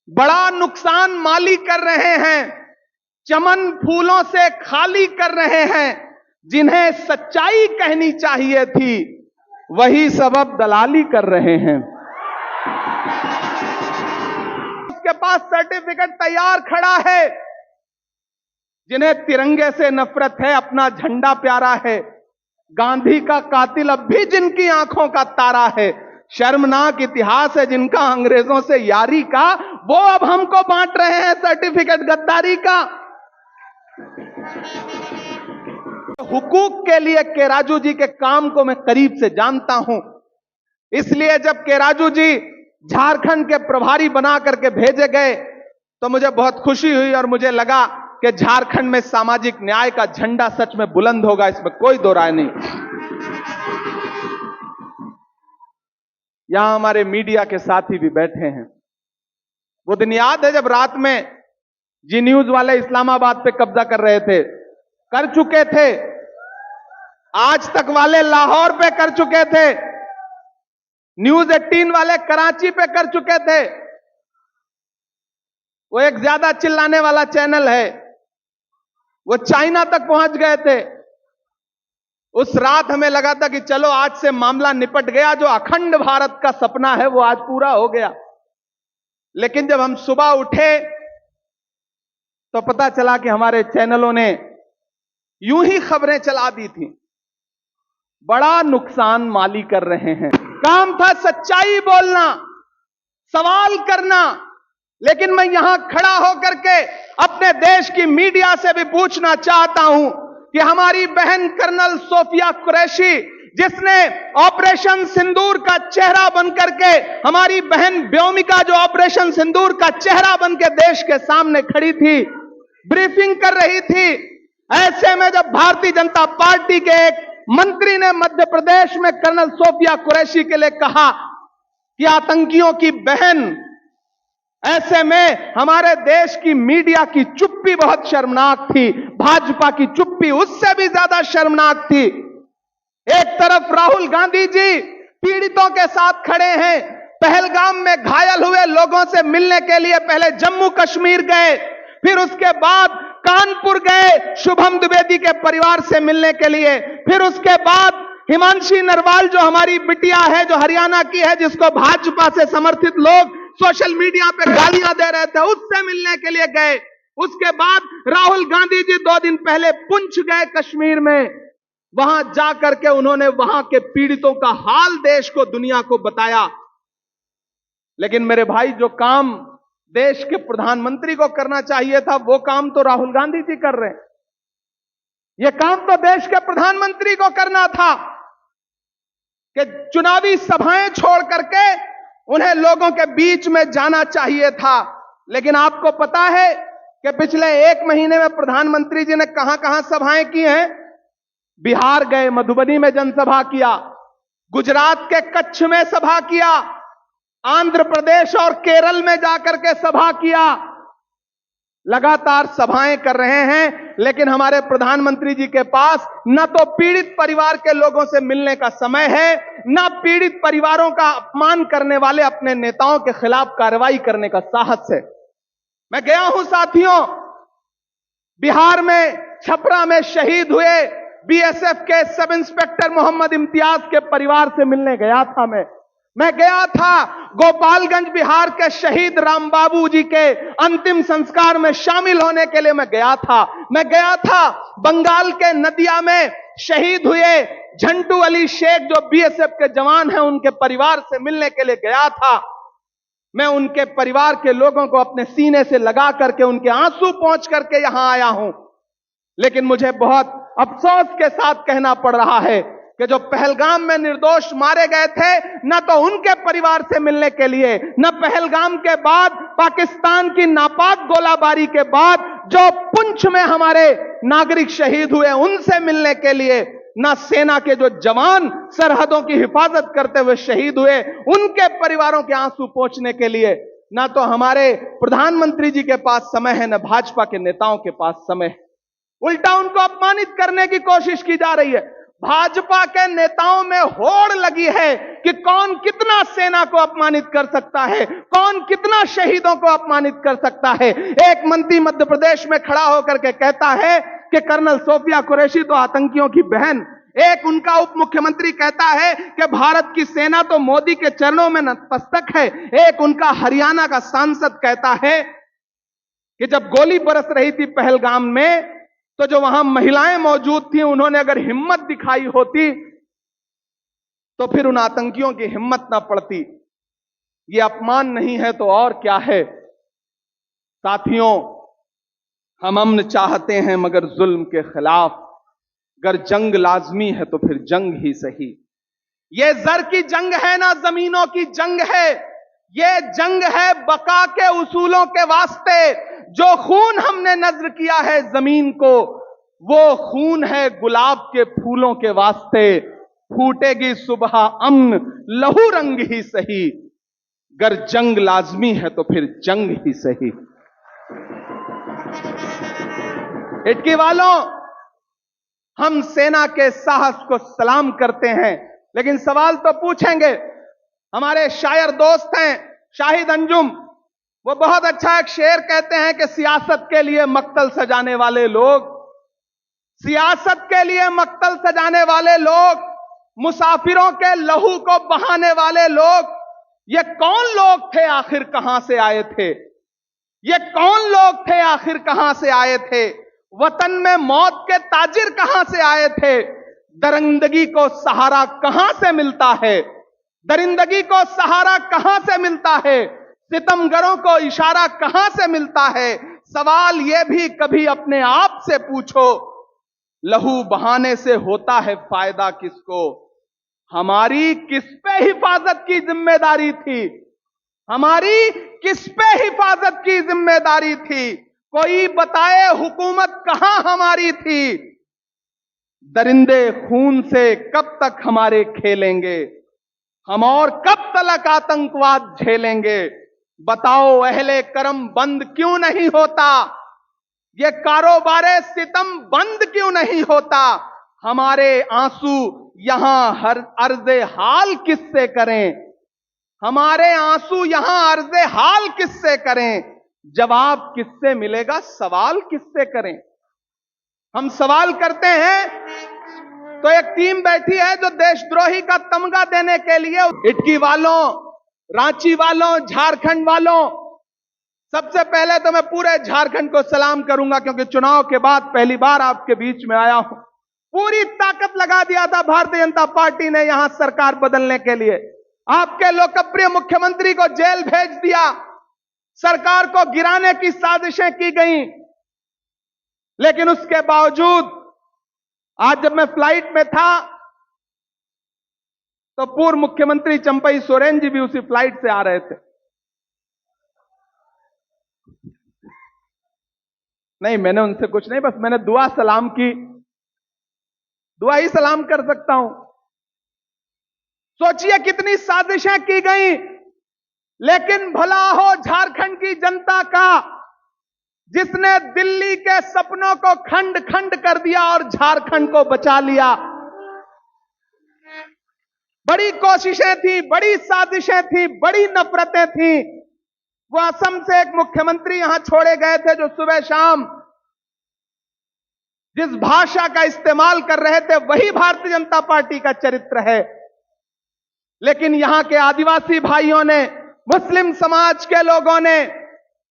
बड़ा नुकसान माली कर रहे हैं, चमन फूलों से खाली कर रहे हैं। जिन्हें सच्चाई कहनी चाहिए थी वही सबब दलाली कर रहे हैं। उसके पास सर्टिफिकेट तैयार खड़ा है। जिन्हें तिरंगे से नफरत है, अपना झंडा प्यारा है, गांधी का कातिल अब भी जिनकी आंखों का तारा है। शर्मनाक इतिहास है जिनका अंग्रेजों से यारी का, वो अब हमको बांट रहे हैं सर्टिफिकेट गद्दारी का। हुकूक के लिए केराजू जी के काम को मैं करीब से जानता हूं, इसलिए जब केराजू जी झारखंड के प्रभारी बना करके भेजे गए तो मुझे बहुत खुशी हुई और मुझे लगा कि झारखंड में सामाजिक न्याय का झंडा सच में बुलंद होगा, इसमें कोई दो राय नहीं। यहां हमारे मीडिया के साथी भी बैठे हैं। वो दिन याद है जब रात में जी न्यूज वाले इस्लामाबाद पे कब्जा कर रहे थे, कर चुके थे। आज तक वाले लाहौर पे कर चुके थे, न्यूज 18 वाले कराची पे कर चुके थे। वो एक ज्यादा चिल्लाने वाला चैनल है, वो चाइना तक पहुंच गए थे। उस रात हमें लगा था कि चलो आज से मामला निपट गया, जो अखंड भारत का सपना है वो आज पूरा हो गया। लेकिन जब हम सुबह उठे तो पता चला कि हमारे चैनलों ने यूं ही खबरें चला दी थी। बड़ा नुकसान माली कर रहे हैं। काम था सच्चाई बोलना, सवाल करना, लेकिन मैं यहां खड़ा होकर के अपने देश की मीडिया से भी पूछना चाहता हूं कि हमारी बहन कर्नल सोफिया कुरैशी, जिसने ऑपरेशन सिंदूर का चेहरा बनकर के, हमारी बहन व्योमिका जो ऑपरेशन सिंदूर का चेहरा बनकर देश के सामने खड़ी थी, ब्रीफिंग कर रही थी, ऐसे में जब भारतीय जनता पार्टी के एक मंत्री ने मध्य प्रदेश में कर्नल सोफिया कुरैशी के लिए कहा कि आतंकियों की बहन, ऐसे में हमारे देश की मीडिया की चुप्पी बहुत शर्मनाक थी। भाजपा की चुप्पी उससे भी ज्यादा शर्मनाक थी। एक तरफ राहुल गांधी जी पीड़ितों के साथ खड़े हैं, पहलगाम में घायल हुए लोगों से मिलने के लिए पहले जम्मू कश्मीर गए, फिर उसके बाद कानपुर गए शुभम द्विवेदी के परिवार से मिलने के लिए, फिर उसके बाद हिमांशी नरवाल जो हमारी बिटिया है, जो हरियाणा की है, जिसको भाजपा से समर्थित लोग सोशल मीडिया पे गालियां दे रहे थे, उससे मिलने के लिए गए। उसके बाद राहुल गांधी जी 2 दिन पहले पुंछ गए कश्मीर में, वहां जाकर के उन्होंने वहां के पीड़ितों का हाल देश को, दुनिया को बताया। लेकिन मेरे भाई, जो काम देश के प्रधानमंत्री को करना चाहिए था वो काम तो राहुल गांधी जी कर रहे हैं। यह काम तो देश के प्रधानमंत्री को करना था कि चुनावी सभाएं छोड़ करके उन्हें लोगों के बीच में जाना चाहिए था। लेकिन आपको पता है कि पिछले 1 महीने में प्रधानमंत्री जी ने कहां कहां सभाएं की हैं? बिहार गए, मधुबनी में जनसभा किया, गुजरात के कच्छ में सभा किया, आंध्र प्रदेश और केरल में जाकर के सभा किया। लगातार सभाएं कर रहे हैं, लेकिन हमारे प्रधानमंत्री जी के पास न तो पीड़ित परिवार के लोगों से मिलने का समय है, न पीड़ित परिवारों का अपमान करने वाले अपने नेताओं के खिलाफ कार्रवाई करने का साहस है। मैं गया हूं साथियों, बिहार में छपरा में शहीद हुए बीएसएफ के सब इंस्पेक्टर मोहम्मद इम्तियाज के परिवार से मिलने गया था। मैं गया था गोपालगंज बिहार के शहीद रामबाबू जी के अंतिम संस्कार में शामिल होने के लिए मैं गया था। मैं गया था बंगाल के नदिया में शहीद हुए झंटू अली शेख जो बीएसएफ के जवान हैं, उनके परिवार से मिलने के लिए गया था। मैं उनके परिवार के लोगों को अपने सीने से लगा करके उनके आंसू पोंछ करके यहां आया हूं। लेकिन मुझे बहुत अफसोस के साथ कहना पड़ रहा है कि जो पहलगाम में निर्दोष मारे गए थे, न तो उनके परिवार से मिलने के लिए, न पहलगाम के बाद पाकिस्तान की नापाक गोलाबारी के बाद जो पुंछ में हमारे नागरिक शहीद हुए उनसे मिलने के लिए, न सेना के जो जवान सरहदों की हिफाजत करते हुए शहीद हुए उनके परिवारों के आंसू पोंछने के लिए, न तो हमारे प्रधानमंत्री जी के पास समय है, न भाजपा के नेताओं के पास समय है। उल्टा उनको अपमानित करने की कोशिश की जा रही है। भाजपा के नेताओं में होड़ लगी है कि कौन कितना सेना को अपमानित कर सकता है, कौन कितना शहीदों को अपमानित कर सकता है। एक मंत्री मध्य प्रदेश में खड़ा होकर के कहता है कि कर्नल सोफिया कुरैशी तो आतंकियों की बहन। एक उनका उप मुख्यमंत्री कहता है कि भारत की सेना तो मोदी के चरणों में नतमस्तक है। एक उनका हरियाणा का सांसद कहता है कि जब गोली बरस रही थी पहलगाम में, तो जो वहां महिलाएं मौजूद थी, उन्होंने अगर हिम्मत दिखाई होती तो फिर उन आतंकियों की हिम्मत ना पड़ती। ये अपमान नहीं है तो और क्या है। साथियों, हम अमन चाहते हैं मगर जुल्म के खिलाफ। अगर जंग लाजमी है तो फिर जंग ही सही। ये जर की जंग है ना जमीनों की जंग है। ये जंग है बका के उसूलों के वास्ते। जो खून हमने नज्र किया है जमीन को, वो खून है गुलाब के फूलों के वास्ते। फूटेगी सुबह अमन लहू रंग ही सही। अगर जंग लाजमी है तो फिर जंग ही सही। इटकी वालों, हम सेना के साहस को सलाम करते हैं, लेकिन सवाल तो पूछेंगे। हमारे शायर दोस्त हैं शाहिद अंजुम, वो बहुत अच्छा एक शेर कहते हैं कि सियासत के लिए मक्तल सजाने वाले लोग, सियासत के लिए मक्तल सजाने वाले लोग, मुसाफिरों के लहू को बहाने वाले लोग, ये कौन लोग थे आखिर कहां से आए थे? ये कौन लोग थे आखिर कहां से आए थे? वतन में मौत के ताजिर कहां से आए थे? दरिंदगी को सहारा कहां से मिलता है? दरिंदगी को सहारा कहां से मिलता है? सितमगरों को इशारा कहां से मिलता है? सवाल यह भी कभी अपने आप से पूछो, लहू बहाने से होता है फायदा किसको? हमारी किस पे हिफाजत की जिम्मेदारी थी? हमारी किस पे हिफाजत की जिम्मेदारी थी? कोई बताए हुकूमत कहां हमारी थी? दरिंदे खून से कब तक हमारे खेलेंगे? हम और कब तक आतंकवाद झेलेंगे? बताओ अहले करम बंद क्यों नहीं होता? ये कारोबारे सितम बंद क्यों नहीं होता? हमारे आंसू यहां हर अर्ज़े हाल किससे करें? हमारे आंसू यहां अर्ज़े हाल किससे करें? जवाब किससे मिलेगा? सवाल किससे करें? हम सवाल करते हैं तो एक टीम बैठी है जो देशद्रोही का तमगा देने के लिए, इटकी वालों, रांची वालों, झारखंड वालों, सबसे पहले तो मैं पूरे झारखंड को सलाम करूंगा, क्योंकि चुनाव के बाद पहली बार आपके बीच में आया हूं। पूरी ताकत लगा दिया था भारतीय जनता पार्टी ने यहां सरकार बदलने के लिए। आपके लोकप्रिय मुख्यमंत्री को जेल भेज दिया, सरकार को गिराने की साजिशें की गई, लेकिन उसके बावजूद आज जब मैं फ्लाइट में था तो पूर्व मुख्यमंत्री चंपई सोरेन जी भी उसी फ्लाइट से आ रहे थे। नहीं, मैंने उनसे कुछ नहीं, बस मैंने दुआ सलाम की। दुआ ही सलाम कर सकता हूं। सोचिए कितनी साजिशें की गई, लेकिन भला हो झारखंड की जनता का, जिसने दिल्ली के सपनों को खंड खंड कर दिया और झारखंड को बचा लिया। बड़ी कोशिशें थी, बड़ी साजिशें थी, बड़ी नफरतें थी। वो असम से एक मुख्यमंत्री यहां छोड़े गए थे जो सुबह शाम जिस भाषा का इस्तेमाल कर रहे थे वही भारतीय जनता पार्टी का चरित्र है। लेकिन यहां के आदिवासी भाइयों ने, मुस्लिम समाज के लोगों ने,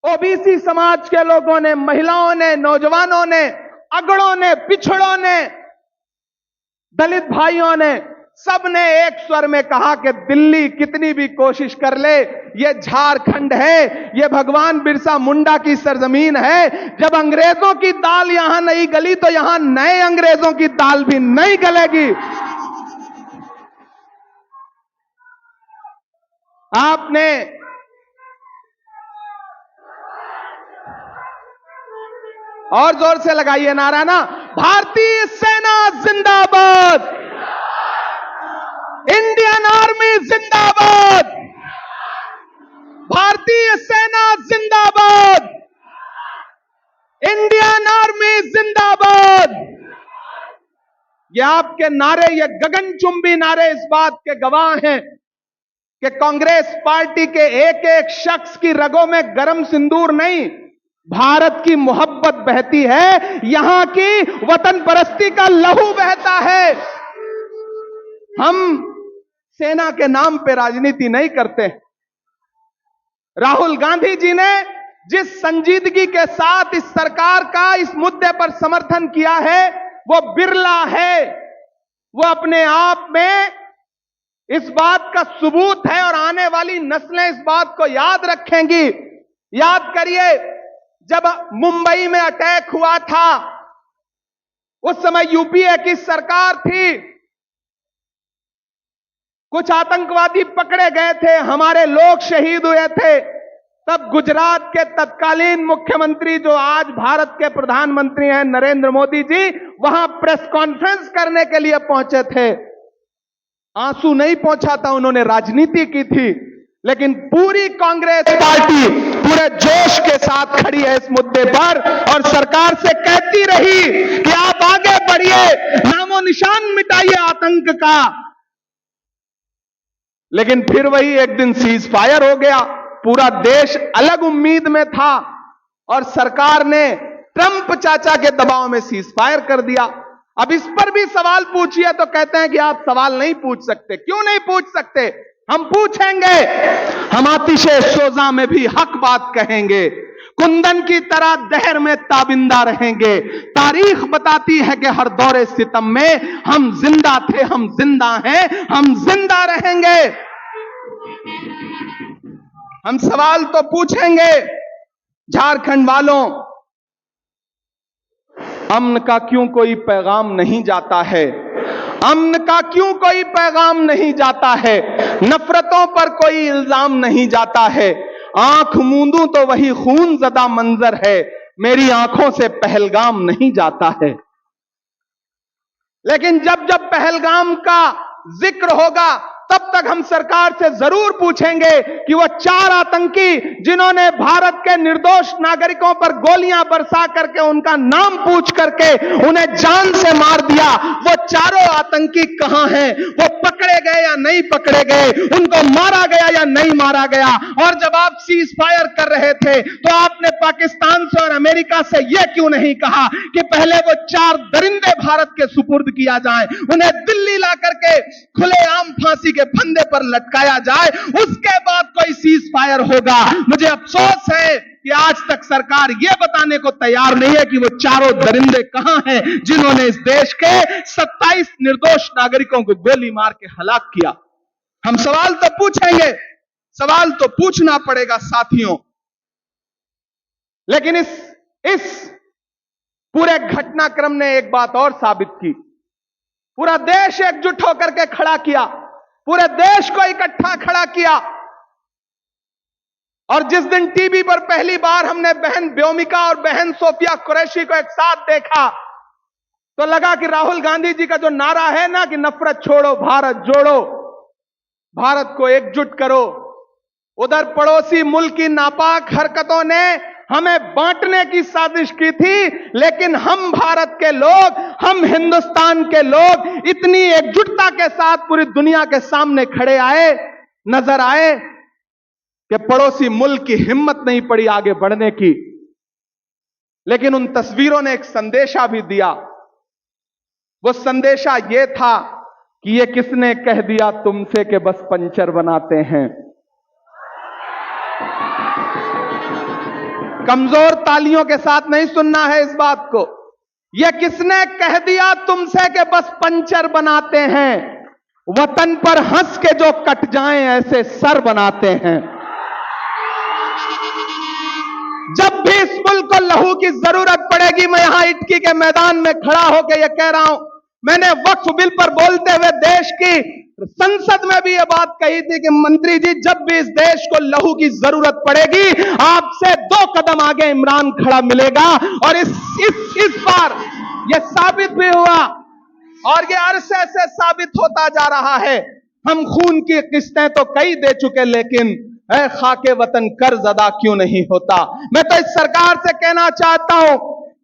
ओबीसी समाज के लोगों ने, महिलाओं ने, नौजवानों ने, अगड़ों ने, पिछड़ों ने, दलित भाइयों ने, सबने एक स्वर में कहा कि दिल्ली कितनी भी कोशिश कर ले, ये झारखंड है, ये भगवान बिरसा मुंडा की सरजमीन है। जब अंग्रेजों की दाल यहां नहीं गली तो यहां नए अंग्रेजों की दाल भी नहीं गलेगी। आपने और जोर से लगाइए नारा ना, भारतीय सेना जिंदाबाद, इंडियन आर्मी जिंदाबाद, भारतीय सेना जिंदाबाद, इंडियन आर्मी जिंदाबाद। कि आपके नारे, ये गगनचुंबी नारे इस बात के गवाह हैं कि कांग्रेस पार्टी के एक एक शख्स की रगों में गरम सिंदूर नहीं, भारत की मोहब्बत बहती है, यहां की वतन परस्ती का लहू बहता है। हम सेना के नाम पे राजनीति नहीं करते। राहुल गांधी जी ने जिस संजीदगी के साथ इस सरकार का इस मुद्दे पर समर्थन किया है वो बिरला है, वो अपने आप में इस बात का सबूत है और आने वाली नस्लें इस बात को याद रखेंगी। याद करिए, जब मुंबई में अटैक हुआ था उस समय यूपीए की सरकार थी, कुछ आतंकवादी पकड़े गए थे, हमारे लोग शहीद हुए थे। तब गुजरात के तत्कालीन मुख्यमंत्री जो आज भारत के प्रधानमंत्री हैं नरेंद्र मोदी जी, वहां प्रेस कॉन्फ्रेंस करने के लिए पहुंचे थे। आंसू नहीं पहुंचा था, उन्होंने राजनीति की थी, लेकिन पूरी कांग्रेस पार्टी पूरे जोश के साथ खड़ी है इस मुद्दे पर और सरकार से कहती रही कि आप आगे बढ़िए, नामो निशान मिटाइए आतंक का। लेकिन फिर वही एक दिन सीज फायर हो गया। पूरा देश अलग उम्मीद में था और सरकार ने ट्रंप चाचा के दबाव में सीज फायर कर दिया। अब इस पर भी सवाल पूछिए तो कहते हैं कि आप सवाल नहीं पूछ सकते। क्यों नहीं पूछ सकते? हम पूछेंगे। हम आतिशे सोजा में भी हक बात कहेंगे, कुंदन की तरह दहर में ताबिंदा रहेंगे। तारीख बताती है कि हर दौरे सितम में हम जिंदा थे, हम जिंदा हैं, हम जिंदा रहेंगे। हम सवाल तो पूछेंगे। झारखंड वालों, अमन का क्यों कोई पैगाम नहीं जाता है? अमन का क्यों कोई पैगाम नहीं जाता है? नफरतों पर कोई इल्जाम नहीं जाता है। आंख मूंदूं तो वही खून ज़दा मंजर है, मेरी आंखों से पहलगाम नहीं जाता है। लेकिन जब जब पहलगाम का जिक्र होगा तब तक हम सरकार से जरूर पूछेंगे कि वो 4 आतंकी जिन्होंने भारत के निर्दोष नागरिकों पर गोलियां बरसा करके उनका नाम पूछ करके उन्हें जान से मार दिया, वो चारों आतंकी कहां हैं? वो पकड़े गए या नहीं पकड़े गए? उनको मारा गया या नहीं मारा गया? और जब आप सीज फायर कर रहे थे तो आपने पाकिस्तान से और अमेरिका से यह क्यों नहीं कहा कि पहले वो 4 दरिंदे भारत के सुपुर्द किया जाए, उन्हें दिल्ली ला करके खुलेआम फांसी के फंदे पर लटकाया जाए, उसके बाद कोई सीज फायर होगा? मुझे अफसोस है कि आज तक सरकार यह बताने को तैयार नहीं है कि वो चारों दरिंदे कहां हैं जिन्होंने इस देश के 27 निर्दोष नागरिकों को गोली मार के हलाक किया। हम सवाल तो पूछेंगे, सवाल तो पूछना पड़ेगा साथियों। लेकिन इस पूरे घटनाक्रम ने एक बात और साबित की, पूरा देश एकजुट होकर के खड़ा किया, पूरे देश को इकट्ठा खड़ा किया। और जिस दिन टीवी पर पहली बार हमने बहन व्योमिका और बहन सोफिया कुरैशी को एक साथ देखा तो लगा कि राहुल गांधी जी का जो नारा है ना कि नफरत छोड़ो भारत जोड़ो, भारत को एकजुट करो, उधर पड़ोसी मुल्क की नापाक हरकतों ने हमें बांटने की साजिश की थी, लेकिन हम भारत के लोग, हम हिंदुस्तान के लोग इतनी एकजुटता के साथ पूरी दुनिया के सामने खड़े आए, नजर आए कि पड़ोसी मुल्क की हिम्मत नहीं पड़ी आगे बढ़ने की। लेकिन उन तस्वीरों ने एक संदेशा भी दिया। वो संदेशा यह था कि ये किसने कह दिया तुमसे कि बस पंचर बनाते हैं। कमजोर तालियों के साथ नहीं सुनना है इस बात को। यह किसने कह दिया तुमसे कि बस पंचर बनाते हैं? वतन पर हंस के जो कट जाएं ऐसे सर बनाते हैं। जब भी इस मुल्क को लहू की जरूरत पड़ेगी, मैं यहां इटकी के मैदान में खड़ा होकर यह कह रहा हूं, मैंने वक्फ बिल पर बोलते हुए देश की संसद में भी यह बात कही थी कि मंत्री जी, जब भी इस देश को लहू की जरूरत पड़ेगी आपसे 2 कदम आगे इमरान खड़ा मिलेगा। और इस बार यह साबित भी हुआ और यह अरसे से साबित होता जा रहा है। हम खून की किस्तें तो कई दे चुके, लेकिन खाके वतन कर्ज अदा क्यों नहीं होता? मैं तो इस सरकार से कहना चाहता हूं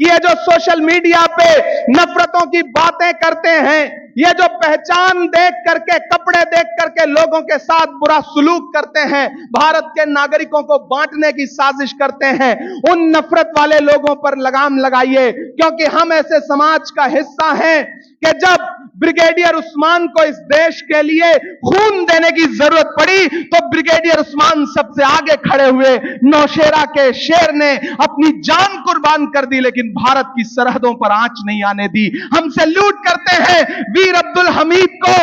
कि ये जो सोशल मीडिया पे नफरतों की बातें करते हैं, ये जो पहचान देख करके, कपड़े देख करके लोगों के साथ बुरा सुलूक करते हैं, भारत के नागरिकों को बांटने की साजिश करते हैं, उन नफरत वाले लोगों पर लगाम लगाइए, क्योंकि हम ऐसे समाज का हिस्सा हैं कि जब ब्रिगेडियर उस्मान को इस देश के लिए खून देने की जरूरत पड़ी तो ब्रिगेडियर उस्मान सबसे आगे खड़े हुए। नौशेरा के शेर ने अपनी जान कुर्बान कर दी, लेकिन भारत की सरहदों पर आंच नहीं आने दी। हम सैल्यूट करते हैं वीर अब्दुल हमीद को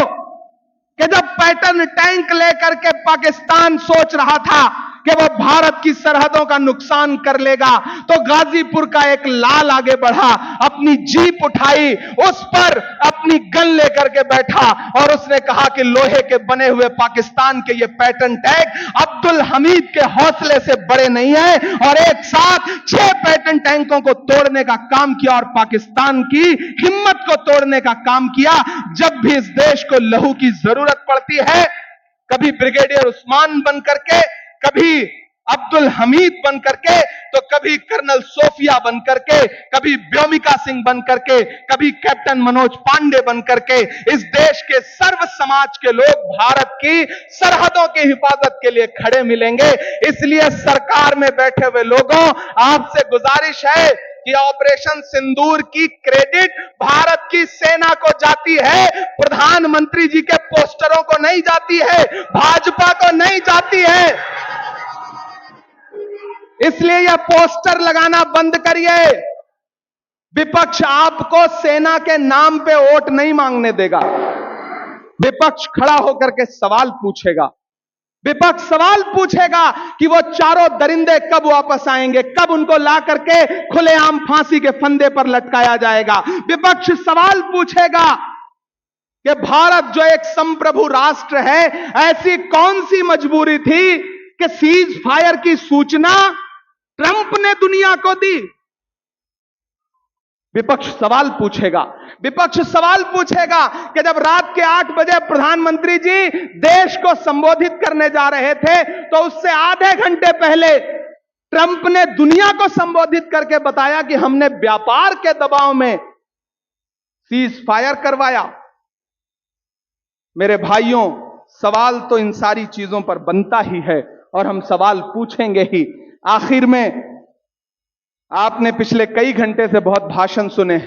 कि जब पैटर्न टैंक लेकर के पाकिस्तान सोच रहा था कि वो भारत की सरहदों का नुकसान कर लेगा, तो गाजीपुर का एक लाल आगे बढ़ा, अपनी जीप उठाई, उस पर अपनी गन लेकर के बैठा और उसने कहा कि लोहे के बने हुए पाकिस्तान के ये पैटर्न टैंक अब्दुल हमीद के हौसले से बड़े नहीं है, और एक साथ 6 पैटर्न टैंकों को तोड़ने का काम किया और पाकिस्तान की हिम्मत को तोड़ने का काम किया। जब भी इस देश को लहू की जरूरत पड़ती है, कभी ब्रिगेडियर उस्मान बन करके, कभी अब्दुल हमीद बन करके, तो कभी कर्नल सोफिया बन करके, कभी व्योमिका सिंह बन करके, कभी कैप्टन मनोज पांडे बन करके, इस देश के सर्व समाज के लोग भारत की सरहदों की हिफाजत के लिए खड़े मिलेंगे। इसलिए सरकार में बैठे हुए लोगों, आपसे गुजारिश है कि ऑपरेशन सिंदूर की क्रेडिट भारत की सेना को जाती है, प्रधानमंत्री जी के पोस्टरों को नहीं जाती है, भाजपा को नहीं जाती है। इसलिए यह पोस्टर लगाना बंद करिए। विपक्ष आपको सेना के नाम पे वोट नहीं मांगने देगा। विपक्ष खड़ा होकर के सवाल पूछेगा। विपक्ष सवाल पूछेगा कि वो चारों दरिंदे कब वापस आएंगे, कब उनको ला करके खुलेआम फांसी के फंदे पर लटकाया जाएगा। विपक्ष सवाल पूछेगा कि भारत जो एक संप्रभु राष्ट्र है, ऐसी कौन सी मजबूरी थी कि सीज फायर की सूचना ट्रंप ने दुनिया को दी। विपक्ष सवाल पूछेगा। विपक्ष सवाल पूछेगा कि जब रात के 8 बजे प्रधानमंत्री जी देश को संबोधित करने जा रहे थे, तो उससे आधे घंटे पहले ट्रंप ने दुनिया को संबोधित करके बताया कि हमने व्यापार के दबाव में सीज फायर करवाया। मेरे भाइयों, सवाल तो इन सारी चीजों पर बनता ही है और हम सवाल पूछेंगे ही। आखिर में आपने पिछले कई घंटे से बहुत भाषण सुने,